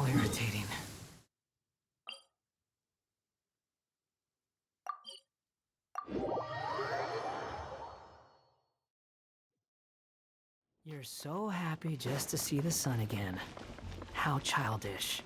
irritating. You're so happy just to see the sun again. How childish.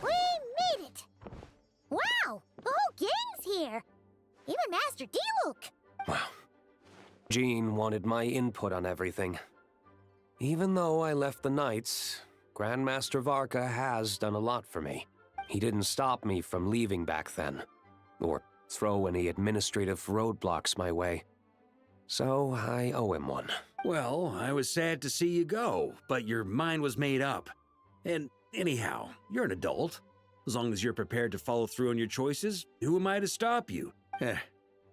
We made it! Wow! The whole gang's here! Even Master Diluc! Wow. Jean wanted my input on everything. Even though I left the Knights, Grandmaster Varka has done a lot for me. He didn't stop me from leaving back then, or throw any administrative roadblocks my way. So I owe him one. Well, I was sad to see you go, but your mind was made up. And anyhow, you're an adult. As long as you're prepared to follow through on your choices, who am I to stop you? And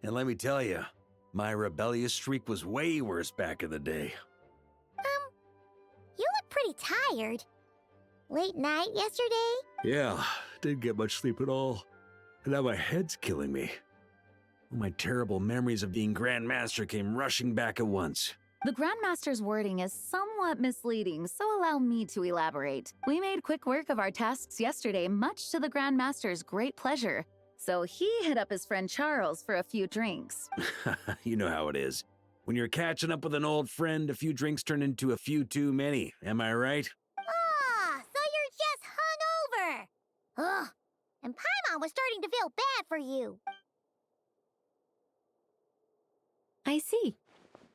let me tell you, my rebellious streak was way worse back in the day. You look pretty tired. Late night yesterday? Yeah, didn't get much sleep at all. And now my head's killing me. All my terrible memories of being Grand Master came rushing back at once. The Grandmaster's wording is somewhat misleading, so allow me to elaborate. We made quick work of our tasks yesterday, much to the Grandmaster's great pleasure. So he hit up his friend Charles for a few drinks. You know how it is. When you're catching up with an old friend, a few drinks turn into a few too many. Am I right? Ah, so you're just hungover! Ugh, and Paimon was starting to feel bad for you. I see.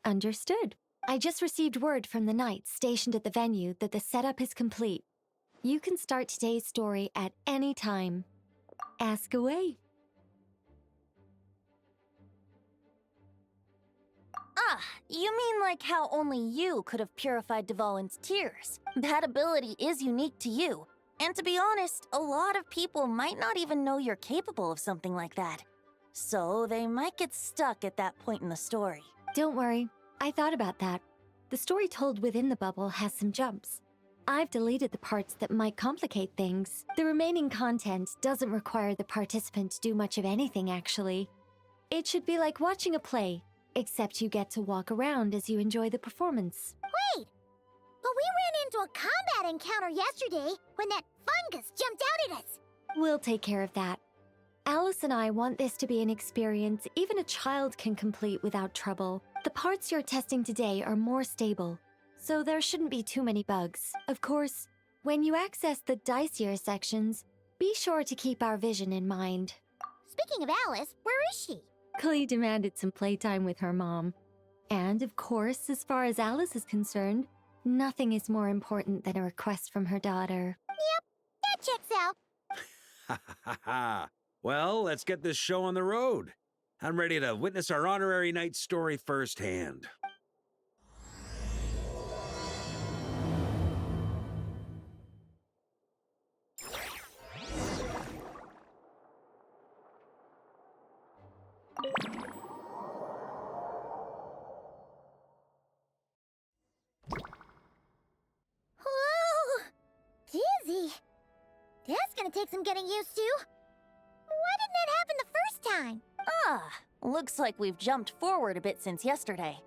Understood. I just received word from the Knights stationed at the venue that the setup is complete. You can start today's story at any time. Ask away. Ah, you mean like how only you could have purified Dvalin's tears? That ability is unique to you. And to be honest, a lot of people might not even know you're capable of something like that. So they might get stuck at that point in the story. Don't worry. I thought about that. The story told within the bubble has some jumps. I've deleted the parts that might complicate things. The remaining content doesn't require the participant to do much of anything, actually. It should be like watching a play, except you get to walk around as you enjoy the performance. Wait! But we ran into a combat encounter yesterday when that fungus jumped out at us. We'll take care of that. Alice and I want this to be an experience even a child can complete without trouble. The parts you're testing today are more stable, so there shouldn't be too many bugs. Of course, when you access the dicier sections, be sure to keep our vision in mind. Speaking of Alice, where is she? Clee demanded some playtime with her mom. And of course, as far as Alice is concerned, nothing is more important than a request from her daughter. Yep, that checks out. Ha ha ha ha. Well, let's get this show on the road. I'm ready to witness our honorary knight story firsthand. Whoa! Dizzy. That's gonna take some getting used to. Why didn't that happen the first time? Ah, looks like we've jumped forward a bit since yesterday.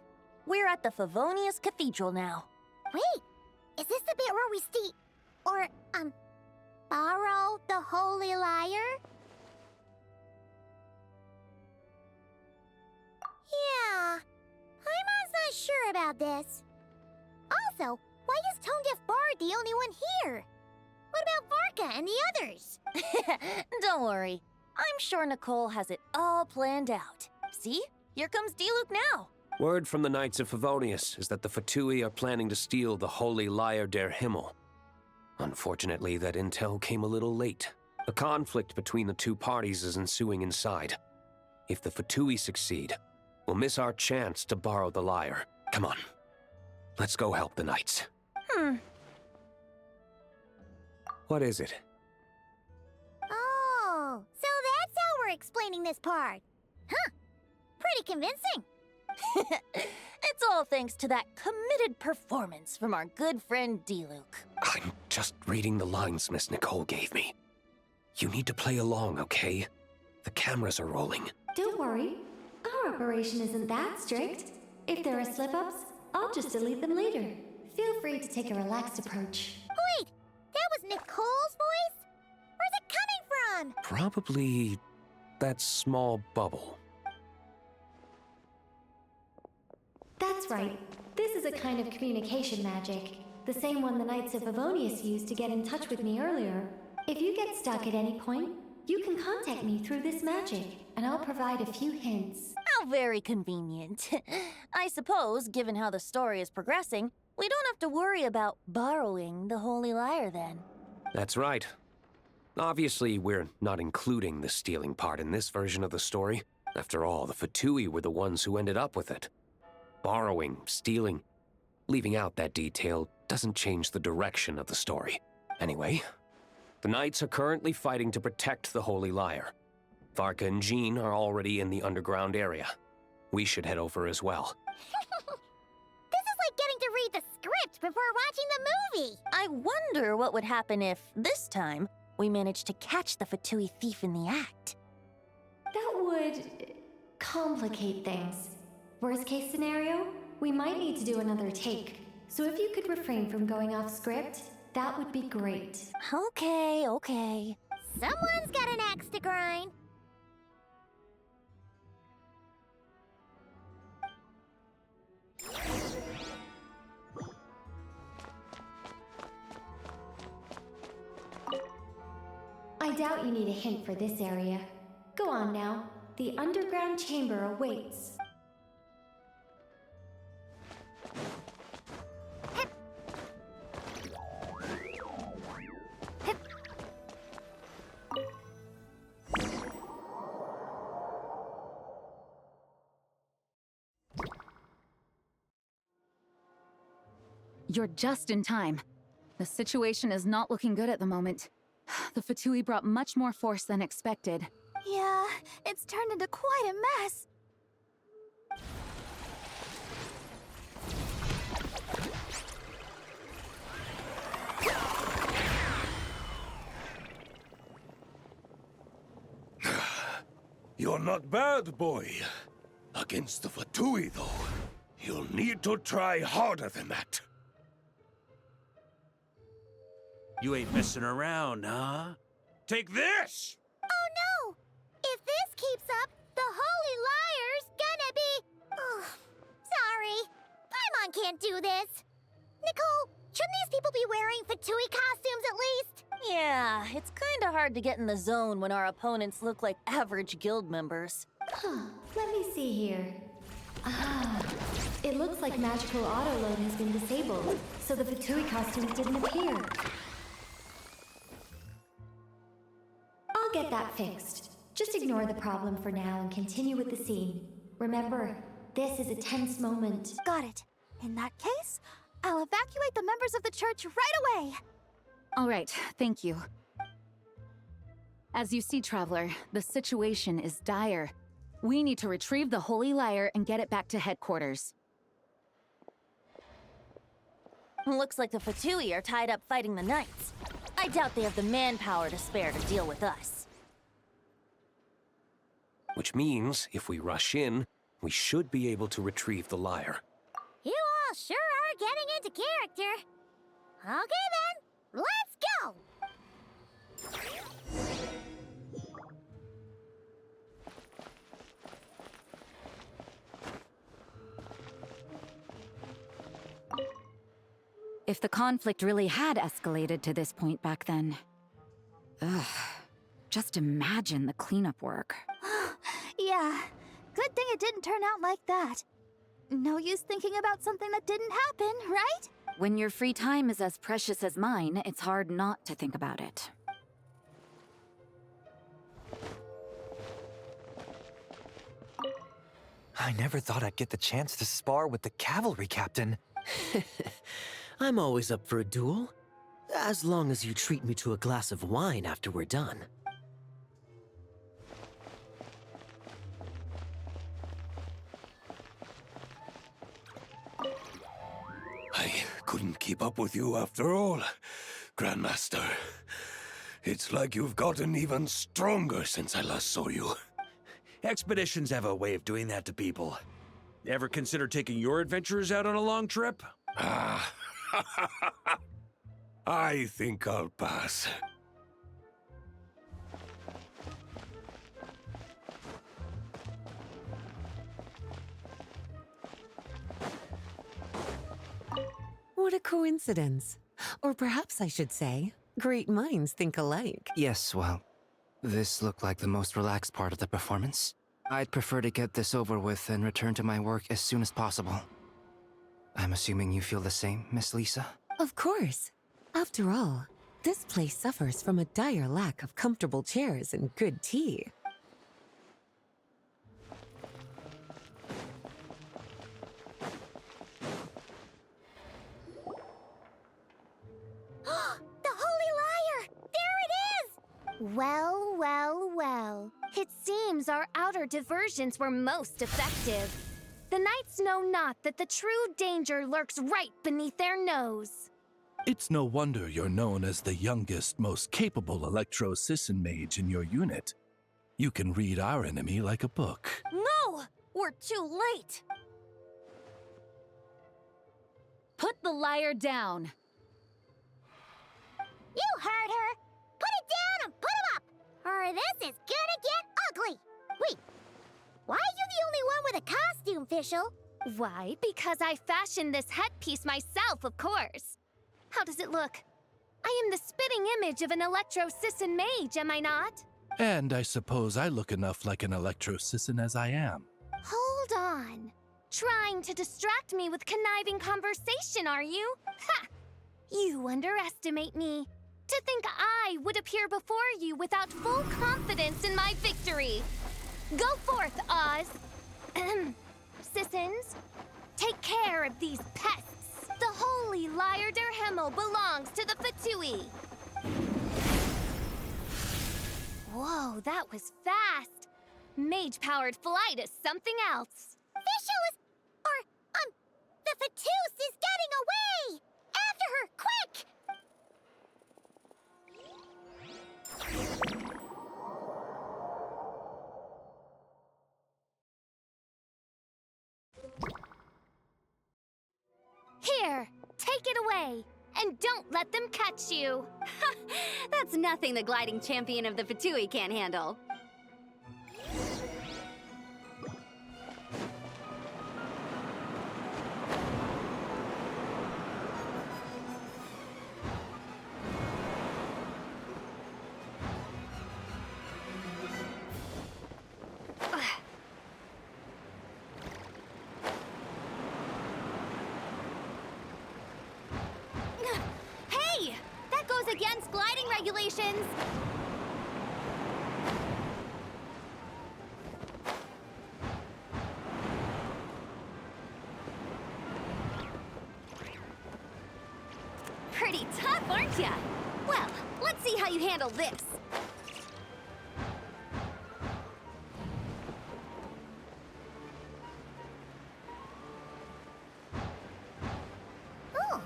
We're at the Favonius Cathedral now. Wait, is this the bit where we borrow the Holy Lyre? Yeah, Paimon's not sure about this. Also, why is Tone Deaf Bard the only one here? What about Varka and the others? Don't worry. I'm sure Nicole has it all planned out. See? Here comes Diluc now. Word from the Knights of Favonius is that the Fatui are planning to steal the Holy Lyre der Himmel. Unfortunately, that intel came a little late. A conflict between the two parties is ensuing inside. If the Fatui succeed, we'll miss our chance to borrow the lyre. Come on. Let's go help the Knights. What is it? Oh, so that's how we're explaining this part. Huh, pretty convincing. It's It's all thanks to that committed performance from our good friend D-Luke. I'm just reading the lines Miss Nicole gave me. You need to play along, okay? The cameras are rolling. Don't worry. Our operation isn't that strict. If there are slip-ups, I'll just delete them later. Feel free to take a relaxed approach. Wait, that was Nicole's voice? Where's it coming from? Probably that small bubble. That's right. This is a kind of communication magic. The same one the Knights of Favonius used to get in touch with me earlier. If you get stuck at any point, you can contact me through this magic, and I'll provide a few hints. How very convenient. I suppose, given how the story is progressing, we don't have to worry about borrowing the Holy Lyre then. That's right. Obviously, we're not including the stealing part in this version of the story. After all, the Fatui were the ones who ended up with it. Borrowing, stealing, leaving out that detail doesn't change the direction of the story. Anyway, the Knights are currently fighting to protect the Holy Lyre. Varka and Jean are already in the underground area. We should head over as well. This is like getting to read the script before watching the movie. I wonder what would happen if, this time, we managed to catch the Fatui thief in the act. That would complicate things. Worst case scenario, we might need to do another take. So if you could refrain from going off script, that would be great. Okay. Someone's got an axe to grind. I doubt you need a hint for this area. Go on now. The underground chamber awaits. You're just in time. The situation is not looking good at the moment. The Fatui brought much more force than expected. Yeah, it's turned into quite a mess. You're not bad, boy. Against the Fatui, though, you'll need to try harder than that. You ain't messing around, huh? Take this! Oh no! If this keeps up, the Holy Lyre's gonna be... Oh, sorry. Paimon can't do this. Nicole, shouldn't these people be wearing Fatui costumes at least? Yeah, it's kinda hard to get in the zone when our opponents look like average guild members. Let me see here. It looks like magical autoload has been disabled, so the Fatui costumes didn't appear. I'll get that fixed. Just ignore the problem for now and continue with the scene. Remember, this is a tense moment. Got it. In that case, I'll evacuate the members of the church right away. All right, thank you. As you see, Traveler, the situation is dire. We need to retrieve the Holy Lyre and get it back to headquarters. Looks like the Fatui are tied up fighting the Knights. I doubt they have the manpower to spare to deal with us. Which means, if we rush in, we should be able to retrieve the lyre. You all sure are getting into character. Okay then, let's go! If the conflict really had escalated to this point back then... Ugh. Just imagine the cleanup work. Yeah, good thing it didn't turn out like that. No use thinking about something that didn't happen, right? When your free time is as precious as mine, it's hard not to think about it. I never thought I'd get the chance to spar with the cavalry captain. I'm always up for a duel. As long as you treat me to a glass of wine after we're done. couldn't keep up with you after all, Grandmaster. It's like you've gotten even stronger since I last saw you. Expeditions have a way of doing that to people. Ever consider taking your adventurers out on a long trip? Ah, I think I'll pass. What a coincidence. Or perhaps I should say, great minds think alike. Yes, well, this looked like the most relaxed part of the performance. I'd prefer to get this over with and return to my work as soon as possible. I'm assuming you feel the same, Miss Lisa? Of course. After all, this place suffers from a dire lack of comfortable chairs and good tea. The Holy Lyre! There it is! Well, well, well. It seems our outer diversions were most effective. The knights know not that the true danger lurks right beneath their nose. It's no wonder you're known as the youngest, most capable electro-Sisson mage in your unit. You can read our enemy like a book. No! We're too late! Put the lyre down. You heard her! Put it down and put him up! Or this is gonna get ugly! Wait, why are you the only one with a costume, Fischl? Why? Because I fashioned this headpiece myself, of course. How does it look? I am the spitting image of an electro-Sisson mage, am I not? And I suppose I look enough like an electro-Sisson as I am. Hold on. Trying to distract me with conniving conversation, are you? Ha! You underestimate me. To think I would appear before you without full confidence in my victory. Go forth, Oz. Sissons, take care of these pests. The Holy Lyre der Himmel belongs to the Fatui. Whoa, that was fast. Mage-powered flight is something else. Fischl is... the Fatus is getting away! After her, quick! Here, take it away. And don't let them catch you. That's nothing the gliding champion of the Fatui can't handle. Hey! That goes against gliding regulations! Pretty tough, aren't ya? Well, let's see how you handle this. Oh.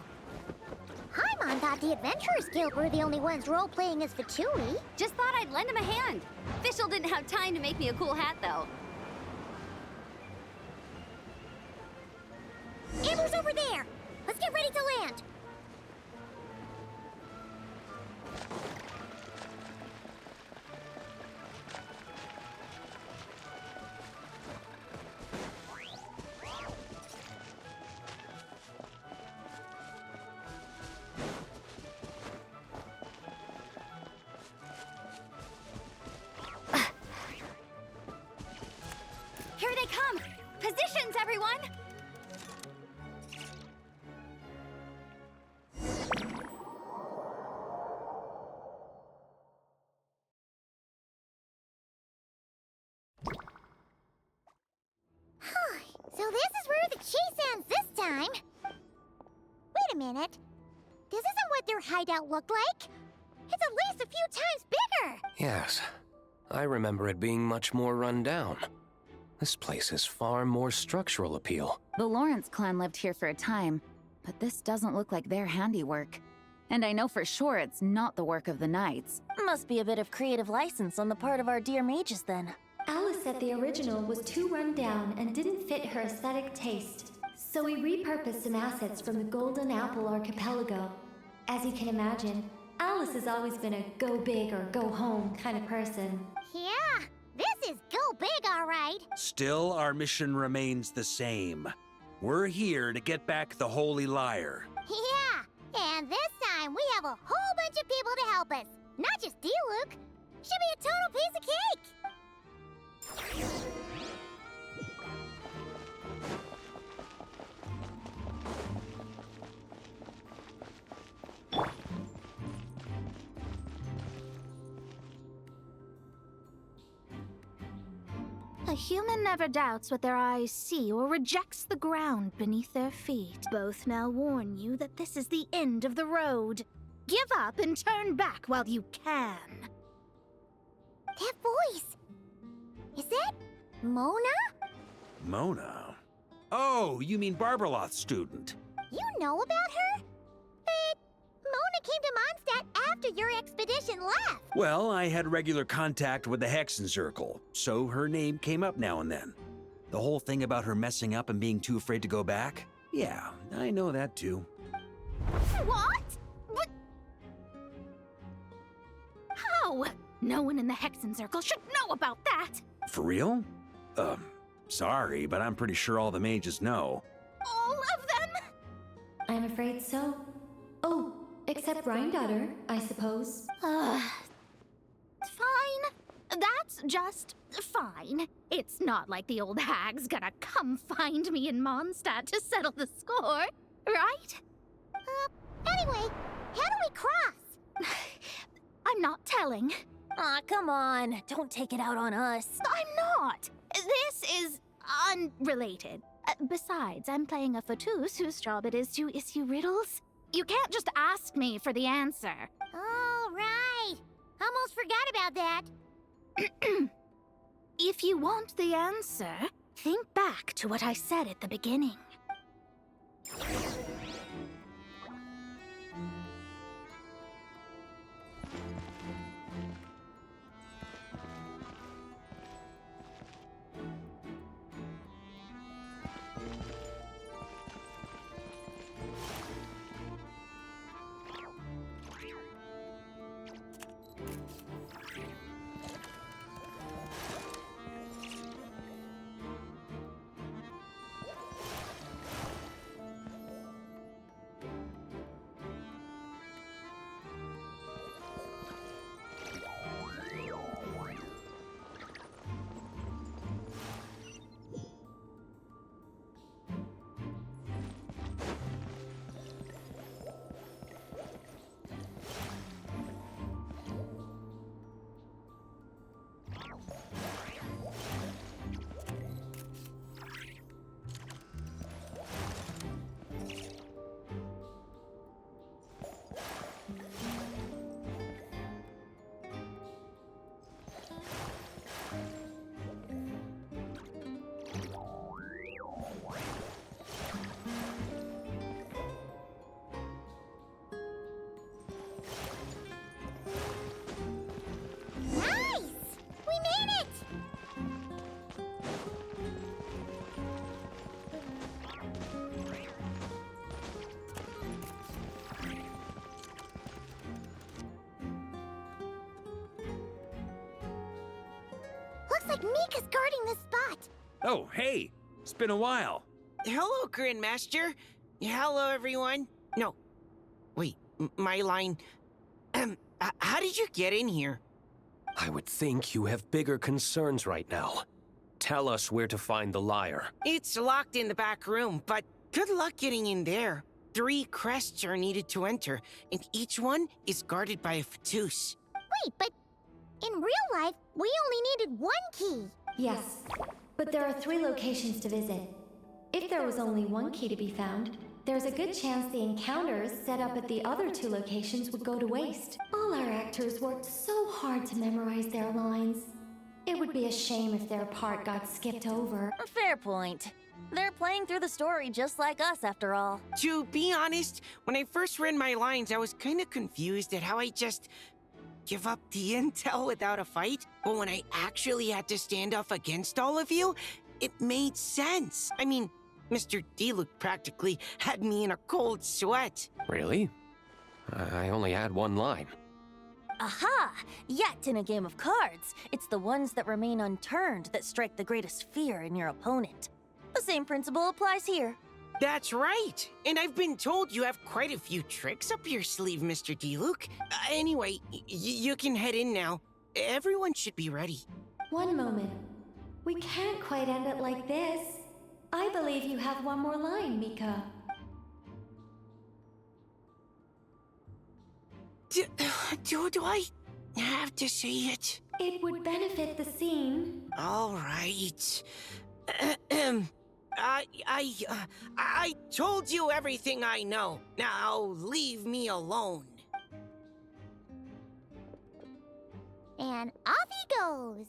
Paimon thought the Adventurers Guild were the only ones role-playing as Fatui. Just thought I'd lend him a hand. Fischl didn't have time to make me a cool hat, though. Amber's over there! Let's get ready to land! Here they come! Positions, everyone! So this is where the chase ends this time. Wait a minute. This isn't what their hideout looked like. It's at least a few times bigger. Yes, I remember it being much more run down. This place has far more structural appeal. The Lawrence clan lived here for a time. but this doesn't look like their handiwork. And I know for sure it's not the work of the knights. Must be a bit of creative license on the part of our dear mages then. Alice said the original was too run down and didn't fit her aesthetic taste. So we repurposed some assets from the Golden Apple Archipelago. As you can imagine, Alice has always been a go big or go home kind of person. Yeah, this is go big, all right. Still, our mission remains the same. We're here to get back the Holy Lyre. Yeah, and this time we have a whole bunch of people to help us. Not just Diluc. Should be a total piece of cake. A human never doubts what their eyes see or rejects the ground beneath their feet. Both now warn you that this is the end of the road. Give up and turn back while you can. That voice. Is that Mona? Mona? Oh, you mean Barbarloth's student. You know about her? But Mona came to Mondstadt after your expedition left. Well, I had regular contact with the Hexen Circle, so her name came up now and then. The whole thing about her messing up and being too afraid to go back? Yeah, I know that too. What? But how? No one in the Hexen Circle should know about that. For real? Sorry, but I'm pretty sure all the mages know. All of them? I'm afraid so. Oh, except Rheindotter, I suppose. Fine. That's just fine. It's not like the old hag's gonna come find me in Mondstadt to settle the score, right? Anyway, how do we cross? I'm not telling. Aw, come on. Don't take it out on us. I'm not. This is unrelated. Besides, I'm playing a Fatus whose job it is to issue riddles. You can't just ask me for the answer. All right. Almost forgot about that. If you want the answer, think back to what I said at the beginning. Looks like Mika's guarding this spot. Oh, hey! It's been a while. Hello, Grandmaster. Hello, everyone. No. Wait, my line. How did you get in here? I would think you have bigger concerns right now. Tell us where to find the lyre. It's locked in the back room, but good luck getting in there. 3 crests are needed to enter, and each one is guarded by a Fatus. Wait, but in real life, we only needed 1 key. Yes, but there are 3 locations to visit. If there was only 1 key to be found, there's a good chance the encounters set up at the other 2 locations would go to waste. All our actors worked so hard to memorize their lines. It would be a shame if their part got skipped over. Fair point. They're playing through the story just like us, after all. To be honest, when I first read my lines, I was kind of confused at how I just give up the intel without a fight. But when I actually had to stand up against all of you, it made sense. I mean, Mr. Diluc practically had me in a cold sweat. Really? I only had one line. Aha! Yet in a game of cards, it's the ones that remain unturned that strike the greatest fear in your opponent. The same principle applies here. That's right. And I've been told you have quite a few tricks up your sleeve, Mr. Diluc. Anyway, you can head in now. Everyone should be ready. One moment. We can't quite end it like this. I believe you have one more line, Mika. Do I have to say it? It would benefit the scene. All right. I told you everything I know. Now leave me alone. And off he goes.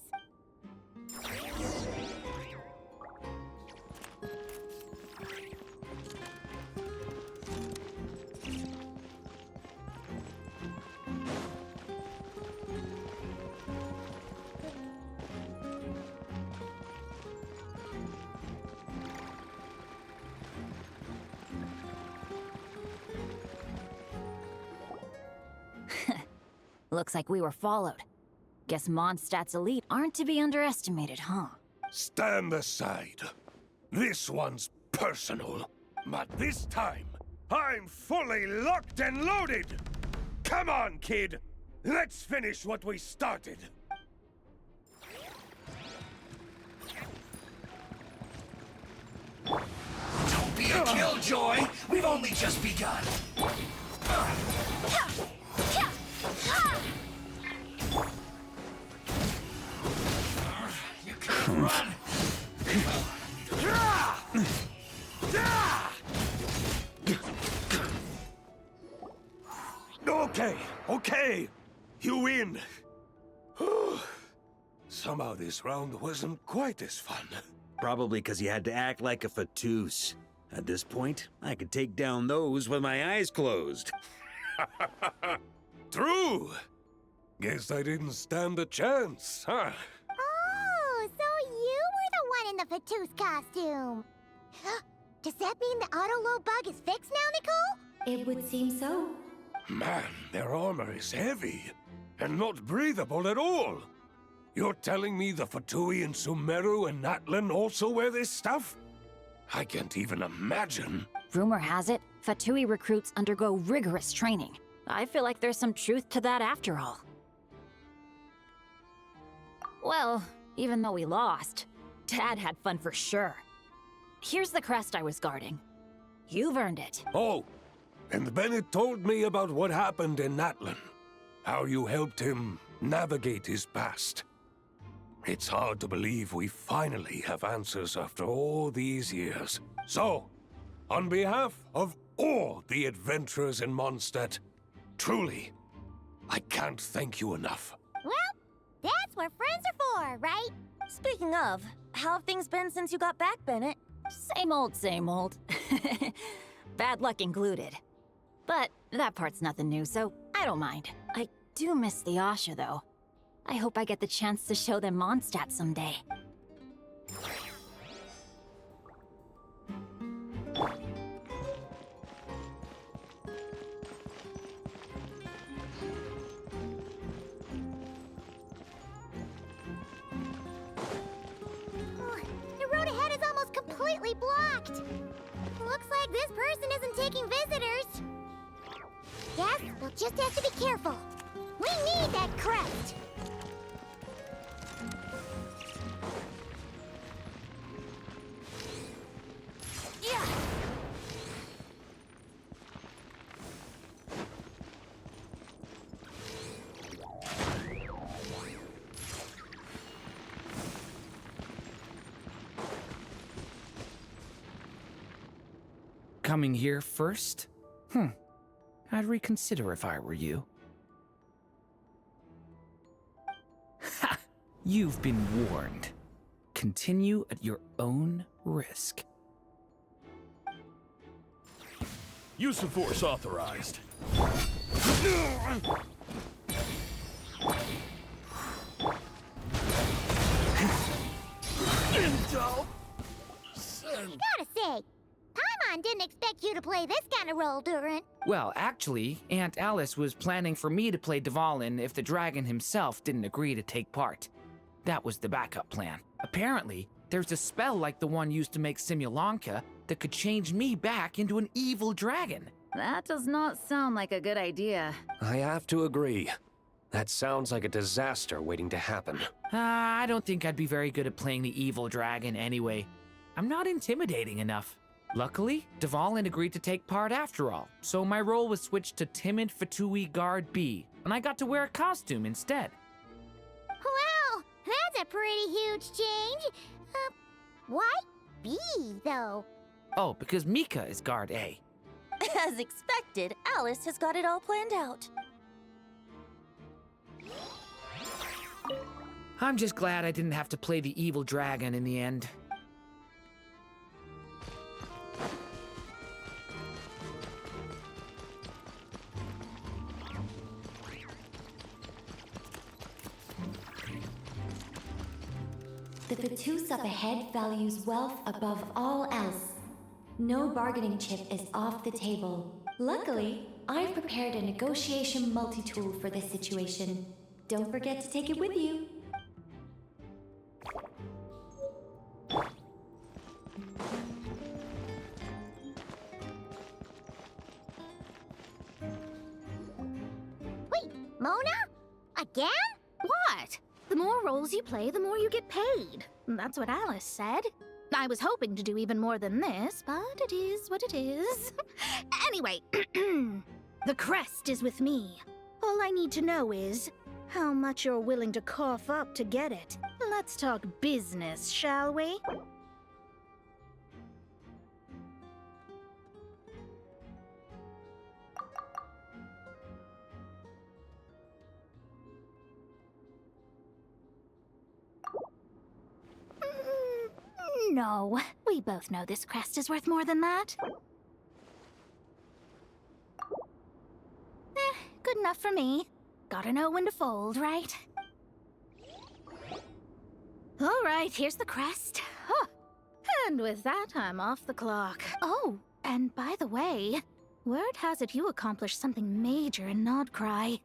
Looks like we were followed. Guess Mondstadt's elite aren't to be underestimated, huh? Stand aside. This one's personal. But this time, I'm fully locked and loaded! Come on, kid! Let's finish what we started! Don't be a killjoy! We've only just begun! You can't run! Okay. You win. Somehow this round wasn't quite as fun. Probably because you had to act like a Fatous. At this point, I could take down those with my eyes closed. True. Guess I didn't stand a chance, huh? Oh, so you were the one in the Fatous costume. Does that mean the auto-low bug is fixed now, Nicole? It would seem so. Man, their armor is heavy and not breathable at all. You're telling me the Fatui in Sumeru and Natlan also wear this stuff? I can't even imagine. Rumor has it, Fatui recruits undergo rigorous training. I feel like there's some truth to that after all. Well, even though we lost, Dad had fun for sure. Here's the crest I was guarding. You've earned it. Oh, and Bennett told me about what happened in Natlan. How you helped him navigate his past. It's hard to believe we finally have answers after all these years. So, on behalf of all the adventurers in Mondstadt, truly, I can't thank you enough. Well, that's what friends are for, right? Speaking of, how have things been since you got back, Bennett? Same old, same old. Bad luck included. But that part's nothing new, so I don't mind. I do miss the Asha, though. I hope I get the chance to show them Mondstadt someday. The road ahead is almost completely blocked. Looks like this person isn't taking visitors. Yes, we'll just have to be careful. We need that crest. Yeah. Coming here first? I'd reconsider if I were you. Ha! You've been warned. Continue at your own risk. Use of force authorized. Gotta say, Paimon didn't expect you to play this kind of role, Durin. Well, actually, Aunt Alice was planning for me to play Dvalin if the dragon himself didn't agree to take part. That was the backup plan. Apparently, there's a spell like the one used to make Simulanka that could change me back into an evil dragon. That does not sound like a good idea. I have to agree. That sounds like a disaster waiting to happen. I don't think I'd be very good at playing the evil dragon anyway. I'm not intimidating enough. Luckily, Dvalin agreed to take part after all, so my role was switched to timid Fatui Guard B, and I got to wear a costume instead. Wow, that's a pretty huge change. Why B, though? Oh, because Mika is Guard A. As expected, Alice has got it all planned out. I'm just glad I didn't have to play the evil dragon in the end. The Fatus up ahead values wealth above all else. No bargaining chip is off the table. Luckily, I've prepared a negotiation multi-tool for this situation. Don't forget to take it with you. Wait, Mona? Again? What? The more roles you play, the more you get paid. That's what Alice said. I was hoping to do even more than this, but it is what it is. Anyway, the crest is with me. All I need to know is how much you're willing to cough up to get it. Let's talk business, shall we? No, we both know this crest is worth more than that. Good enough for me. Gotta know when to fold, right? All right, here's the crest. Huh. And with that, I'm off the clock. Oh, and by the way, word has it you accomplished something major in Nodcry.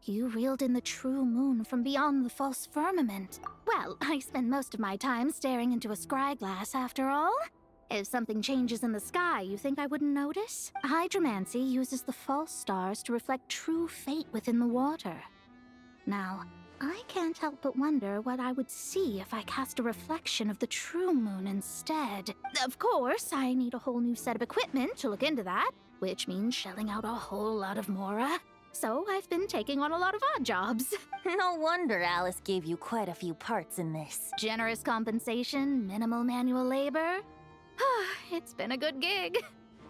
You reeled in the true moon from beyond the false firmament. Well, I spend most of my time staring into a scryglass after all. If something changes in the sky, you think I wouldn't notice? Hydromancy uses the false stars to reflect true fate within the water. Now, I can't help but wonder what I would see if I cast a reflection of the true moon instead. Of course, I need a whole new set of equipment to look into that, which means shelling out a whole lot of mora. So I've been taking on a lot of odd jobs. No wonder Alice gave you quite a few parts in this. Generous compensation, minimal manual labor. It's been a good gig.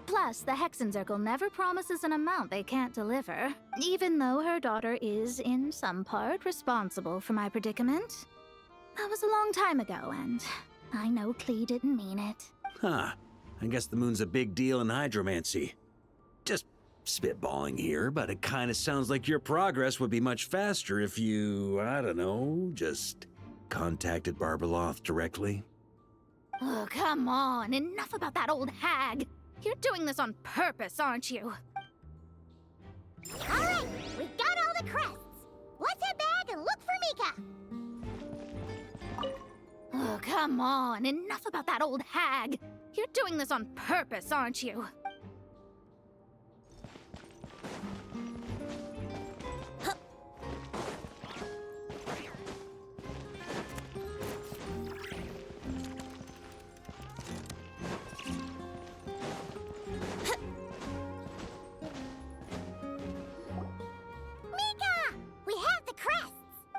Plus, the Hexen Circle never promises an amount they can't deliver, even though her daughter is, in some part, responsible for my predicament. That was a long time ago, and I know Klee didn't mean it. Huh. I guess the moon's a big deal in hydromancy. Just spitballing here, but it kind of sounds like your progress would be much faster if you, I don't know, just contacted Barbeloth directly. Oh, come on. Enough about that old hag. You're doing this on purpose, aren't you? All right, we got all the crests. Let's head back and look for Mika. Oh, come on. Enough about that old hag. You're doing this on purpose, aren't you?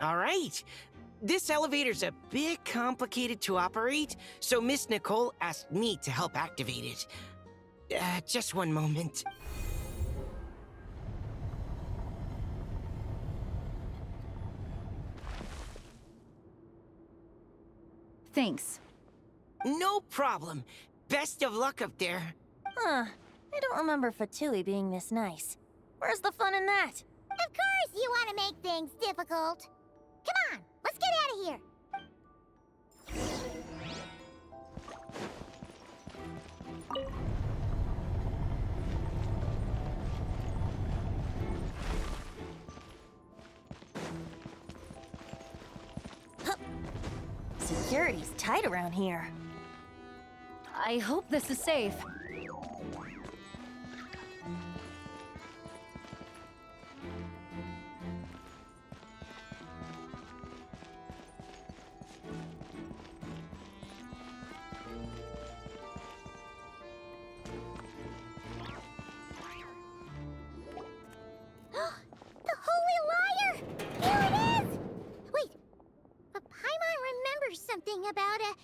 All right. This elevator's a bit complicated to operate, so Miss Nicole asked me to help activate it. Just one moment. Thanks. No problem. Best of luck up there. Huh. I don't don't remember Fatui being this nice. Where's the fun in that? Of course you want to make things difficult. Come on, let's get out of here. Security's tight around here. I hope this is safe. The Holy Liar! Here it is! Wait, but Paimon remembers something about a...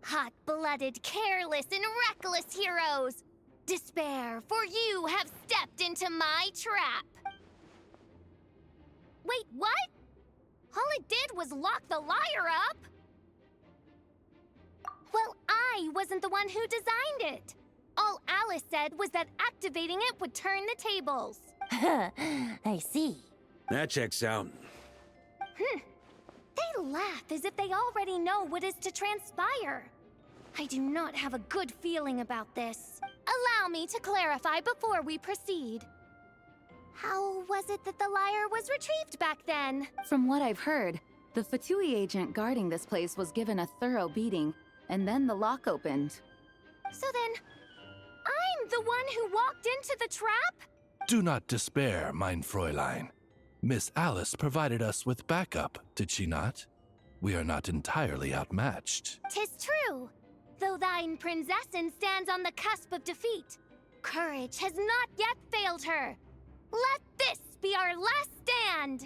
Hot-blooded, careless, and reckless heroes! Despair, for you have stepped into my trap! Wait, what? All it did was lock the liar up! Well, I wasn't the one who designed it. All Alice said was that activating it would turn the tables. I see. That checks out. They laugh as if they already know what is to transpire. I do not have a good feeling about this. Allow me to clarify before we proceed. How was it that the liar was retrieved back then? From what I've heard, the Fatui agent guarding this place was given a thorough beating, and then the lock opened. So then, I'm the one who walked into the trap? Do not despair, mein Fräulein. Miss Alice provided us with backup, did she not? We are not entirely outmatched. 'Tis true. Though thine prinzessin stands on the cusp of defeat, courage has not yet failed her. Let this be our last stand!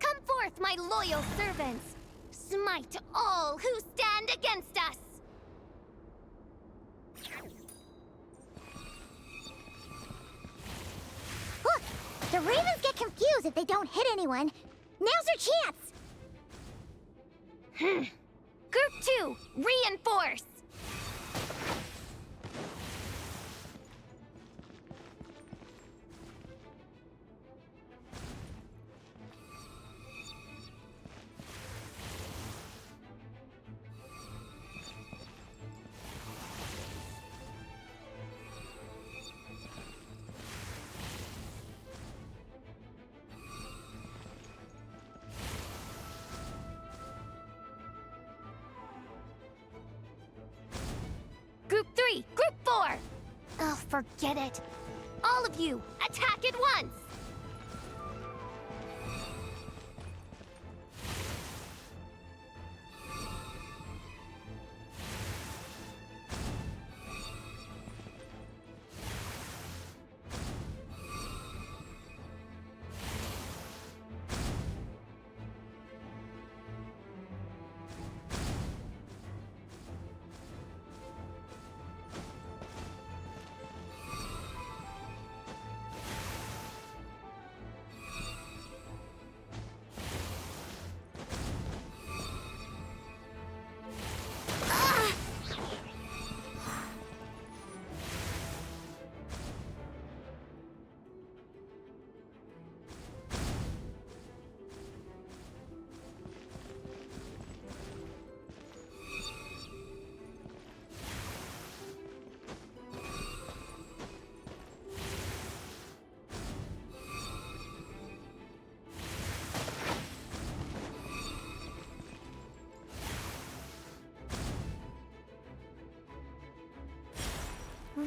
Come forth, my loyal servants! Smite all who stand against us! Look! The Ravens get confused if they don't hit anyone. Now's their chance! Group 2, reinforce! Group 3, Group 4! Oh, forget it. All of you, attack at once!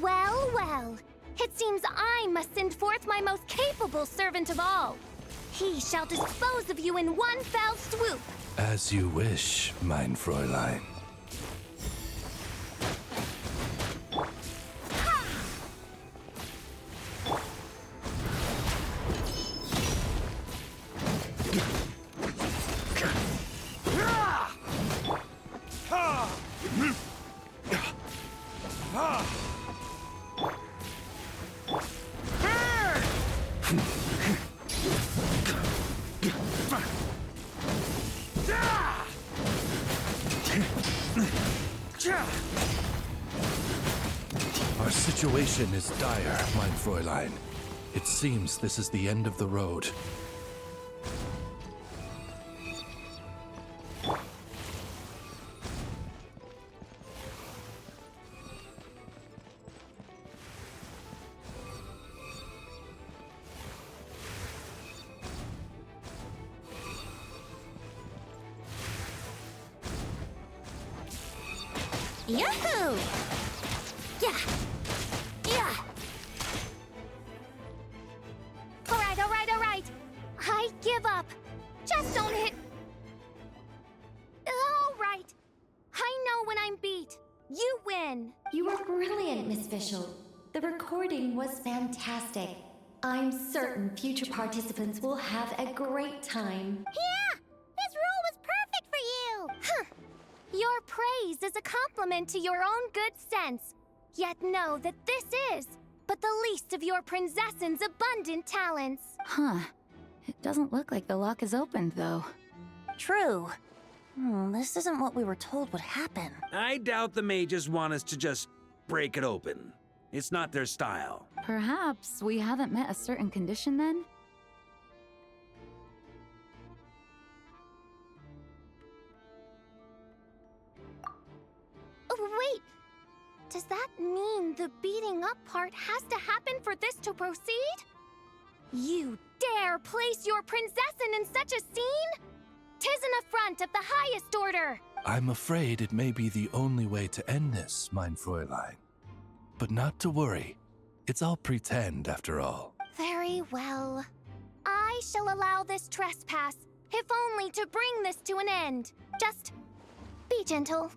Well, well. It seems I must send forth my most capable servant of all. He shall dispose of you in one fell swoop. As you wish, mein Fräulein. Ah! Our situation is dire, mein Fräulein. It seems this is the end of the road. Yahoo! Yeah! Yeah! Alright. I give up. Just don't hit... Alright. I know when I'm beat. You win. You were brilliant, Miss Fischl. The recording was fantastic. I'm certain future participants will have a great time. Yeah! This rule was perfect for you! Huh. Your praise is a compliment to your own good sense. Yet know that this is but the least of your princess's abundant talents. Huh. It doesn't look like the lock is opened, though. True. This isn't what we were told would happen. I doubt the mages want us to just break it open. It's not their style. Perhaps we haven't met a certain condition then? Oh, wait! Does that mean the beating up part has to happen for this to proceed? You dare place your princessin in such a scene? 'Tis an affront of the highest order! I'm afraid it may be the only way to end this, mein Fräulein. But not to worry. It's all pretend, after all. Very well. I shall allow this trespass, if only to bring this to an end. Just be gentle.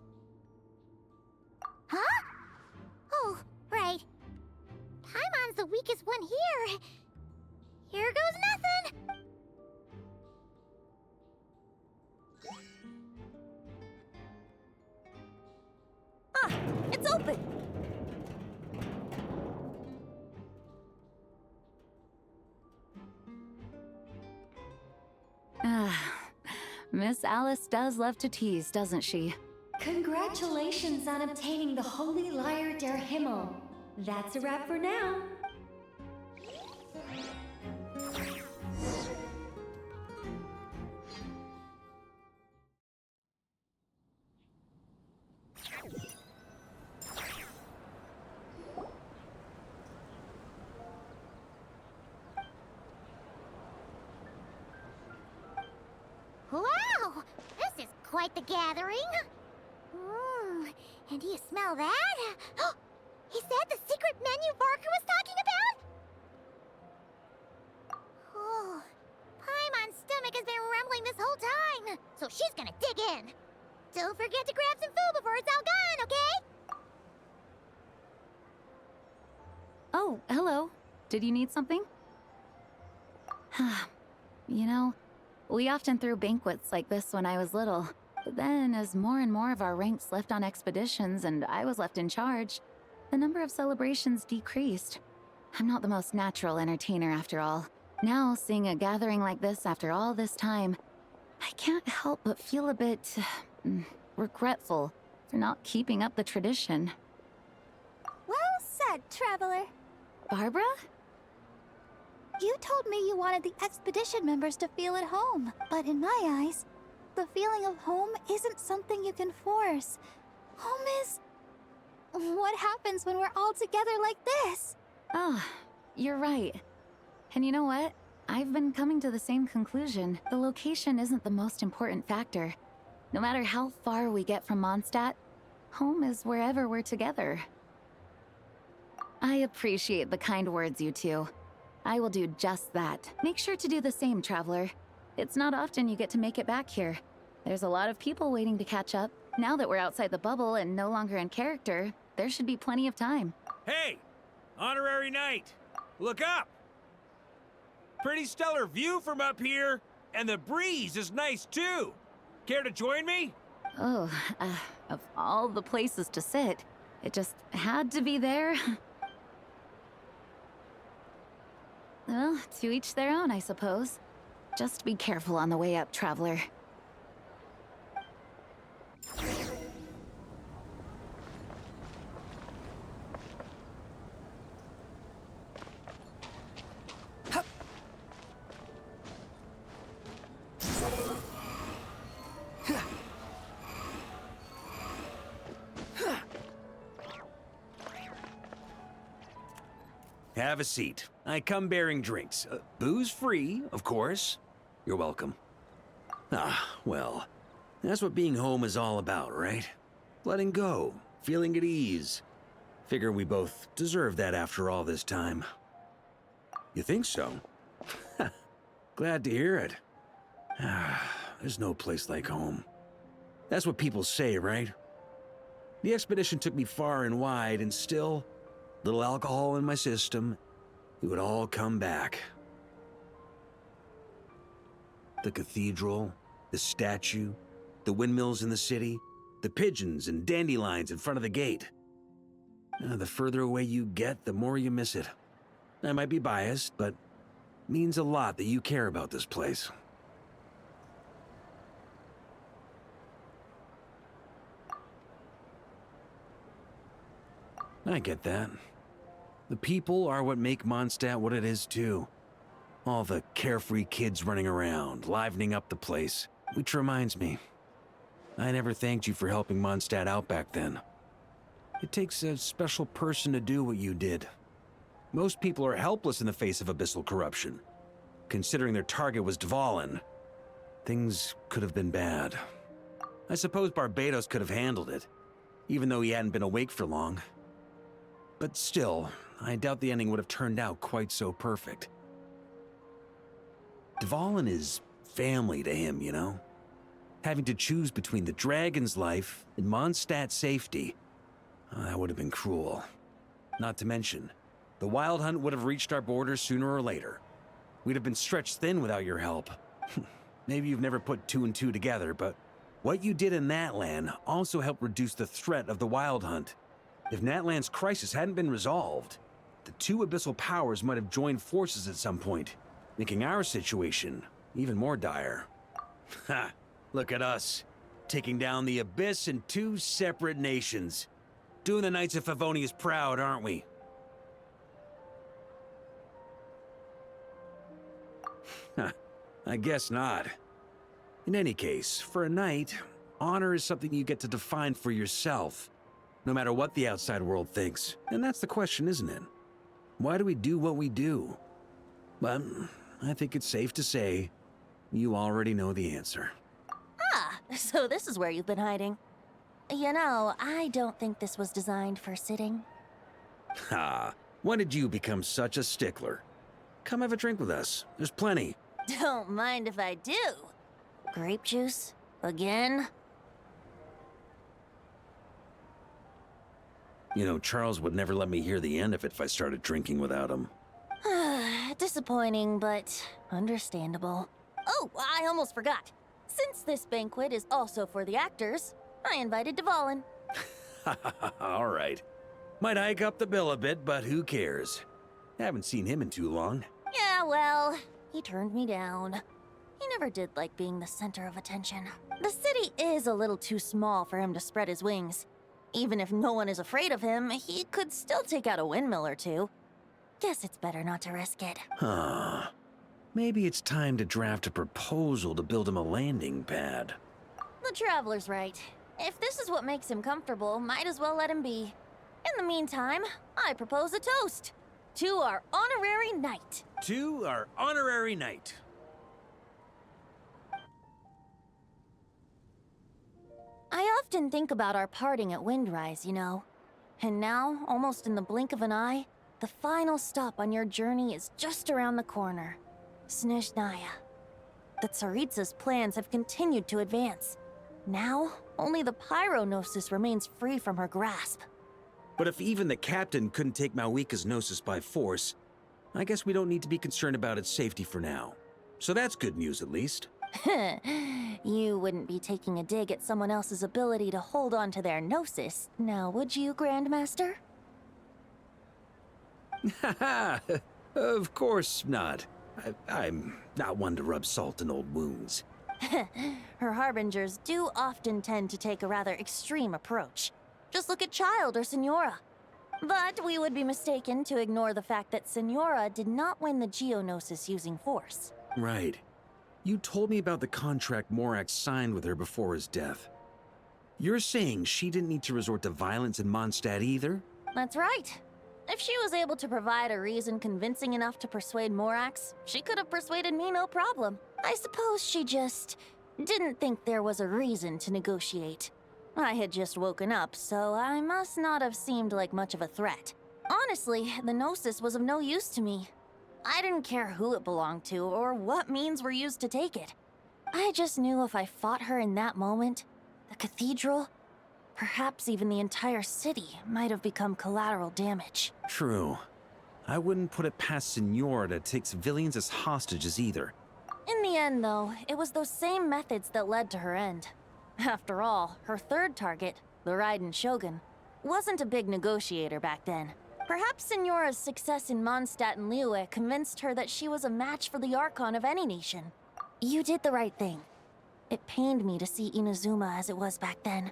Huh? Oh, right. Paimon's the weakest one here. Here goes nothing! Ah, it's open! Miss Alice does love to tease, doesn't she? Congratulations on obtaining the Holy Lyre der Himmel. That's a wrap for now. Wow! This is quite the gathering. And do you smell that? He said the secret menu Barker was talking about? Oh, Paimon's stomach has been rumbling this whole time, so she's gonna dig in. Don't forget to grab some food before it's all gone, okay? Oh, hello. Did you need something? You know, we often threw banquets like this when I was little. But then, as more and more of our ranks left on expeditions and I was left in charge, the number of celebrations decreased. I'm not the most natural entertainer after all. Now, seeing a gathering like this after all this time, I can't help but feel a bit regretful for not keeping up the tradition. Well said, Traveler. Barbara? You told me you wanted the expedition members to feel at home, but in my eyes, the feeling of home isn't something you can force. Home is... what happens when we're all together like this? Oh, you're right. And you know what? I've been coming to the same conclusion. The location isn't the most important factor. No matter how far we get from Mondstadt, home is wherever we're together. I appreciate the kind words, you two. I will do just that. Make sure to do the same, Traveler. It's not often you get to make it back here. There's a lot of people waiting to catch up. Now that we're outside the bubble and no longer in character, there should be plenty of time. Hey! Honorary Knight! Look up! Pretty stellar view from up here, and the breeze is nice too. Care to join me? Oh, of all the places to sit, it just had to be there. Well, to each their own, I suppose. Just be careful on the way up, Traveler. Have a seat. I come bearing drinks. Booze free, of course. You're welcome. Ah, well, that's what being home is all about, right? Letting go, feeling at ease. Figure we both deserve that after all this time. You think so? Glad to hear it. There's no place like home. That's what people say, right? The expedition took me far and wide, and still, little alcohol in my system, it would all come back. The cathedral, the statue, the windmills in the city, the pigeons and dandelions in front of the gate. The further away you get, the more you miss it. I might be biased, but it means a lot that you care about this place. I get that. The people are what make Mondstadt what it is, too. All the carefree kids running around, livening up the place. Which reminds me, I never thanked you for helping Mondstadt out back then. It takes a special person to do what you did. Most people are helpless in the face of abyssal corruption. Considering their target was Dvalin, things could have been bad. I suppose Barbados could have handled it, even though he hadn't been awake for long. But still, I doubt the ending would have turned out quite so perfect. Dvalin is family to him, you know? Having to choose between the dragon's life and Mondstadt's safety, that would have been cruel. Not to mention, the Wild Hunt would have reached our borders sooner or later. We'd have been stretched thin without your help. Maybe you've never put two and two together, but what you did in Natlan also helped reduce the threat of the Wild Hunt. If Natlan's crisis hadn't been resolved, the two abyssal powers might have joined forces at some point, making our situation even more dire. Ha! Look at us, taking down the Abyss in two separate nations. Doing the Knights of Favonius proud, aren't we? I guess not. In any case, for a knight, honor is something you get to define for yourself, no matter what the outside world thinks. And that's the question, isn't it? Why do we do what we do? But I think it's safe to say you already know the answer. Ah, so this is where you've been hiding. You know, I don't think this was designed for sitting. Ha! When did you become such a stickler? Come have a drink with us. There's plenty. Don't mind if I do. Grape juice? Again? You know, Charles would never let me hear the end of it if I started drinking without him. Disappointing, but understandable. Oh, I almost forgot. Since this banquet is also for the actors, I invited Dvalin. All right. Might hike up the bill a bit, but who cares? Haven't seen him in too long. Yeah, well, he turned me down. He never did like being the center of attention. The city is a little too small for him to spread his wings. Even if no one is afraid of him, he could still take out a windmill or two. Guess it's better not to risk it. Huh. Maybe it's time to draft a proposal to build him a landing pad. The Traveler's right. If this is what makes him comfortable, might as well let him be. In the meantime, I propose a toast. To our honorary knight. To our honorary knight. I often think about our parting at Windrise, you know. And now, almost in the blink of an eye, the final stop on your journey is just around the corner. Snezhnaya. The Tsaritsa's plans have continued to advance. Now, only the Pyronosis remains free from her grasp. But if even the captain couldn't take Malwika's Gnosis by force, I guess we don't need to be concerned about its safety for now. So that's good news, at least. You wouldn't be taking a dig at someone else's ability to hold on to their Gnosis, now would you, Grandmaster? Haha, of course not. I'm not one to rub salt in old wounds. Her harbingers do often tend to take a rather extreme approach. Just look at Child or Senora. But we would be mistaken to ignore the fact that Senora did not win the Geonosis using force. Right. You told me about the contract Morak signed with her before his death. You're saying she didn't need to resort to violence in Mondstadt either? That's right. If she was able to provide a reason convincing enough to persuade Morax, she could have persuaded me no problem. I suppose she just didn't think there was a reason to negotiate. I had just woken up, so I must not have seemed like much of a threat. Honestly, the Gnosis was of no use to me. I didn't care who it belonged to or what means were used to take it. I just knew if I fought her in that moment, the cathedral, perhaps even the entire city, might have become collateral damage. True. I wouldn't put it past Senora to take civilians as hostages either. In the end, though, it was those same methods that led to her end. After all, her third target, the Raiden Shogun, wasn't a big negotiator back then. Perhaps Senora's success in Mondstadt and Liyue convinced her that she was a match for the Archon of any nation. You did the right thing. It pained me to see Inazuma as it was back then.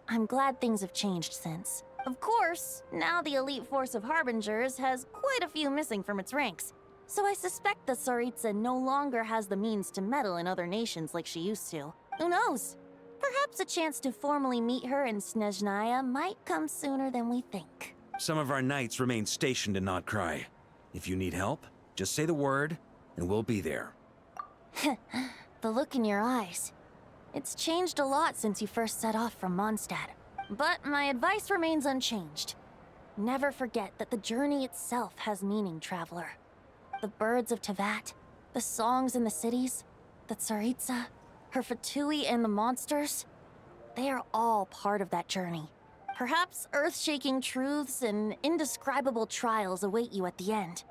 I'm glad things have changed since. Of course, now the elite force of Harbingers has quite a few missing from its ranks, so I suspect the Tsaritsa no longer has the means to meddle in other nations like she used to. Who knows? Perhaps a chance to formally meet her in Snezhnaya might come sooner than we think. Some of our knights remain stationed in Notcry. If you need help, just say the word, and we'll be there. The look in your eyes. It's changed a lot since you first set off from Mondstadt. But my advice remains unchanged. Never forget that the journey itself has meaning, traveler. The birds of Tevat, the songs in the cities, the Tsaritsa, her Fatui and the monsters, they are all part of that journey. Perhaps earth-shaking truths and indescribable trials await you at the end.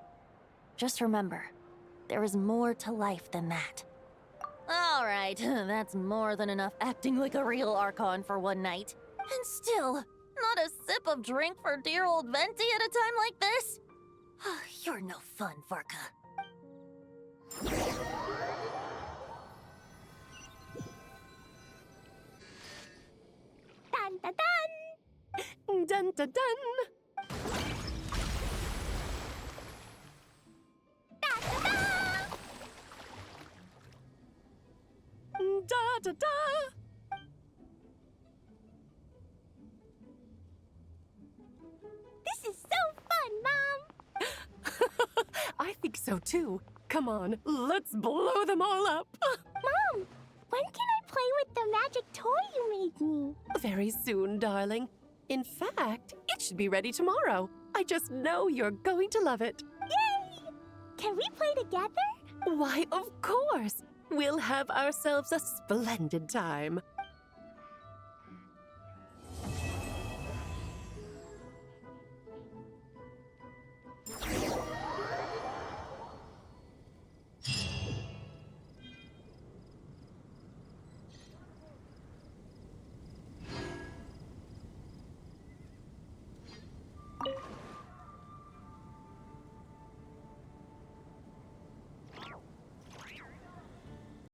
Just remember, there is more to life than that. All right, that's more than enough acting like a real Archon for one night. And still, not a sip of drink for dear old Venti at a time like this? You're no fun, Varka. Dun dun dun! Dun dun dun! Da da da! This is so fun, Mom! I think so too. Come on, let's blow them all up. Mom, when can I play with the magic toy you made me? Very soon, darling. In fact, it should be ready tomorrow. I just know you're going to love it. Yay! Can we play together? Why, of course. We'll have ourselves a splendid time.